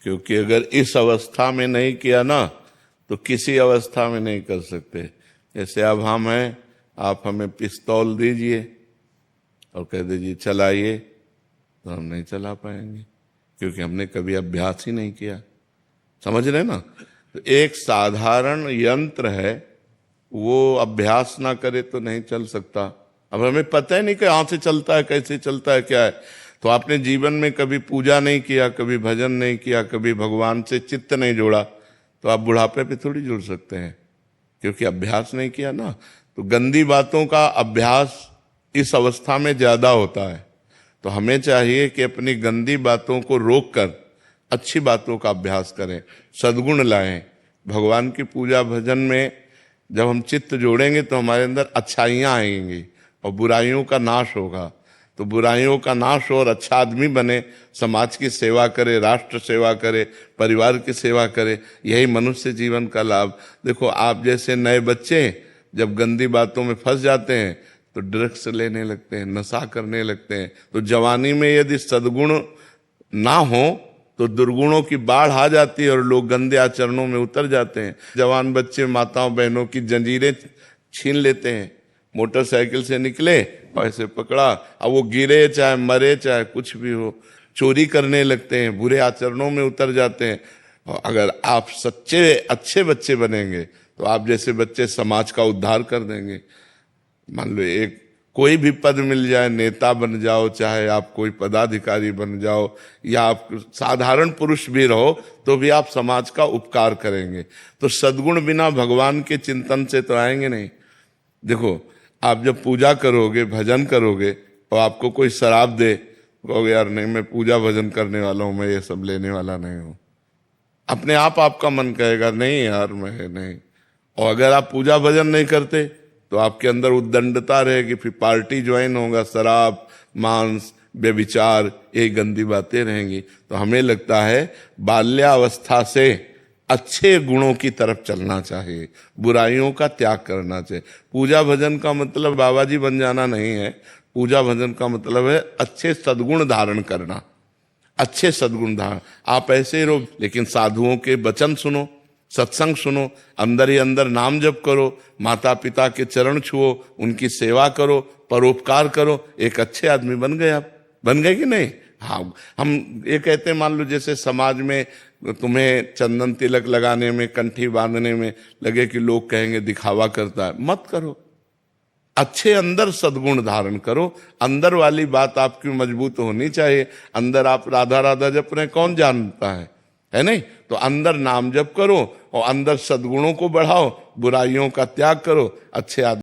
क्योंकि अगर इस अवस्था में नहीं किया ना तो किसी अवस्था में नहीं कर सकते। जैसे अब हम हैं, आप हमें पिस्तौल दीजिए और कह दीजिए चलाइए, तो हम नहीं चला पाएंगे क्योंकि हमने कभी अभ्यास ही नहीं किया। समझ रहे ना? तो एक साधारण यंत्र है, वो अभ्यास ना करे तो नहीं चल सकता। अब हमें पता ही नहीं कि कहाँ से चलता है, कैसे चलता है, क्या है। तो आपने जीवन में कभी पूजा नहीं किया, कभी भजन नहीं किया, कभी भगवान से चित्त नहीं जोड़ा, तो आप बुढ़ापे पे थोड़ी जुड़ सकते हैं, क्योंकि अभ्यास नहीं किया ना। तो गंदी बातों का अभ्यास इस अवस्था में ज्यादा होता है। तो हमें चाहिए कि अपनी गंदी बातों को रोककर अच्छी बातों का अभ्यास करें, सद्गुण लाएं। भगवान की पूजा भजन में जब हम चित्त जोड़ेंगे तो हमारे अंदर अच्छाइयाँ आएंगी और बुराइयों का नाश होगा। तो बुराइयों का नाश हो और अच्छा आदमी बने, समाज की सेवा करे, राष्ट्र सेवा करे, परिवार की सेवा करे, यही मनुष्य जीवन का लाभ। देखो, आप जैसे नए बच्चे जब गंदी बातों में फंस जाते हैं तो ड्रग्स लेने लगते हैं, नशा करने लगते हैं। तो जवानी में यदि सद्गुण ना हो तो दुर्गुणों की बाढ़ आ जाती है और लोग गंदे आचरणों में उतर जाते हैं। जवान बच्चे माताओं बहनों की जंजीरें छीन लेते हैं। मोटरसाइकिल से निकले और ऐसे पकड़ा, अब वो गिरे चाहे मरे चाहे कुछ भी हो, चोरी करने लगते हैं, बुरे आचरणों में उतर जाते हैं। और अगर आप सच्चे अच्छे बच्चे बनेंगे तो आप जैसे बच्चे समाज का उद्धार कर देंगे। मान लो एक कोई भी पद मिल जाए, नेता बन जाओ, चाहे आप कोई पदाधिकारी बन जाओ, या आप साधारण पुरुष भी रहो, तो भी आप समाज का उपकार करेंगे। तो सद्गुण बिना भगवान के चिंतन से तो आएंगे नहीं। देखो, आप जब पूजा करोगे, भजन करोगे, तो आपको कोई शराब दे, कहोगे यार नहीं, मैं पूजा भजन करने वाला हूं, मैं ये सब लेने वाला नहीं हूं। अपने आप आपका मन कहेगा नहीं यार मैं नहीं। और अगर आप पूजा भजन नहीं करते तो आपके अंदर उद्दंडता रहेगी, फिर पार्टी ज्वाइन होगा, शराब, मांस, व्यभिचार, ये गंदी बातें रहेंगी। तो हमें लगता है बाल्यावस्था से अच्छे गुणों की तरफ चलना चाहिए, बुराइयों का त्याग करना चाहिए। पूजा भजन का मतलब बाबा जी बन जाना नहीं है। पूजा भजन का मतलब है अच्छे सद्गुण धारण करना, अच्छे सद्गुण धारण। आप ऐसे ही रहो, लेकिन साधुओं के वचन सुनो, सत्संग सुनो, अंदर ही अंदर नाम जप करो, माता पिता के चरण छुओ, उनकी सेवा करो, परोपकार करो, एक अच्छे आदमी बन गए। आप बन गए कि नहीं? हाँ, हम ये कहते हैं, मान लो जैसे समाज में तुम्हें चंदन तिलक लगाने में, कंठी बांधने में लगे कि लोग कहेंगे दिखावा करता है, मत करो। अच्छे अंदर सद्गुण धारण करो। अंदर वाली बात आपकी मजबूत होनी चाहिए। अंदर आप राधा राधा जप रहे, कौन जानता है नहीं? तो अंदर नाम जप करो और अंदर सद्गुणों को बढ़ाओ, बुराइयों का त्याग करो, अच्छे आदमी